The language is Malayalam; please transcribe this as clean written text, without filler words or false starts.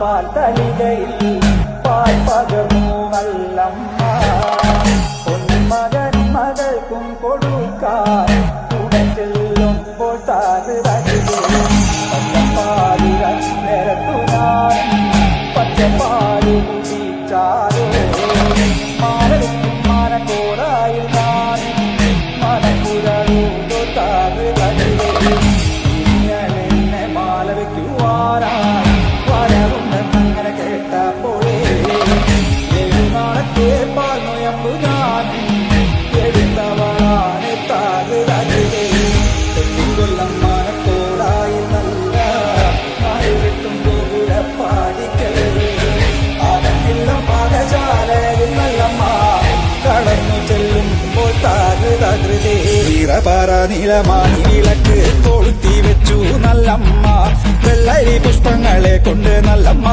പാൽത്തളികയിൽ പാൽ പകർന്നു നല്ലമ്മ പൊന്മകൻ മകൾക്കും കൊടുക്കാൻ കൂടെ ചെല്ലുമ്പോൾ പച്ചപ്പാലിര നിരത്തുനാൻ പച്ചപ്പാല് കുടിച്ചാലോ മാനവിക്കും മാനക്കോടായിൽ ഞാൻ മനപ്പുരൂടോ താറ് ഇങ്ങനെ മാല വയ്ക്കുവാനായി വരവുണ്ടെന്നങ്ങനെ കേട്ടപ്പോഴേ എഴുനാളത്തെ പാൽ നൊയമ്പ് ഞാൻ എടുത്തവളാണ് താറ് കൊല്ലം മാനക്കോടായി നല്ല കിട്ടും ഗോപുരപ്പാടിക്കൽ അതെല്ലാം പാകശാലയിൽ നല്ലമ്മ കടന്നു ചെല്ലുമ്പോൾ താകൃതേ ഈറപാറ നീലമാണി വിളക്ക് കൊളുത്തി വെച്ചു നല്ലമ്മ വെള്ളരി പുഷ്പങ്ങളെ കൊണ്ട് നല്ലമ്മ